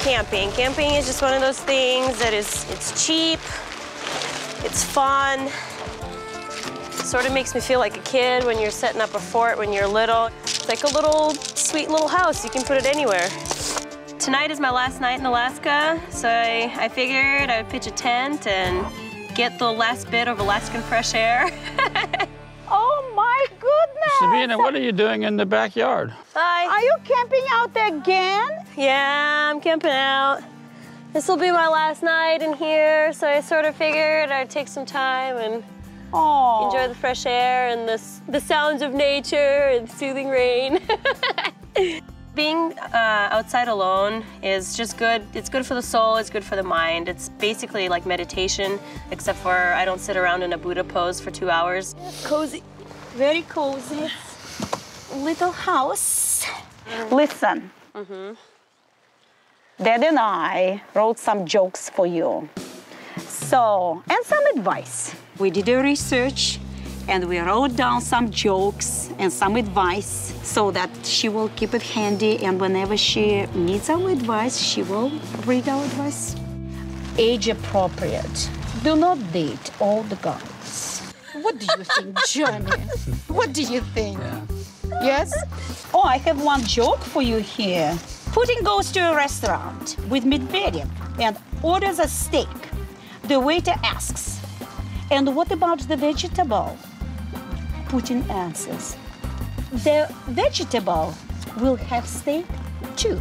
camping. Camping is just one of those things that it's cheap, it's fun. Sort of makes me feel like a kid when you're setting up a fort when you're little. It's like a little, sweet little house. You can put it anywhere. Tonight is my last night in Alaska, so I figured I would pitch a tent and get the last bit of Alaskan fresh air. Oh my goodness! Sabina, what are you doing in the backyard? Hi. Are you camping out again? Yeah, I'm camping out. This will be my last night in here, so I sort of figured I'd take some time and enjoy the fresh air and the sounds of nature and soothing rain. Being outside alone is just good. It's good for the soul, it's good for the mind. It's basically like meditation, except for I don't sit around in a Buddha pose for 2 hours. Cozy, very cozy little house. Listen, Dad and I wrote some jokes for you. So, and some advice. We did a research and we wrote down some jokes and some advice so that she will keep it handy, and whenever she needs our advice, she will read our advice. Age appropriate. Do not date old guys. What do you think, Johnny? What do you think? Yeah. Yes? Oh, I have one joke for you here. Putin goes to a restaurant with Medvedev and orders a steak. The waiter asks, "And what about the vegetable?" Putin answers, "The vegetable will have steak too."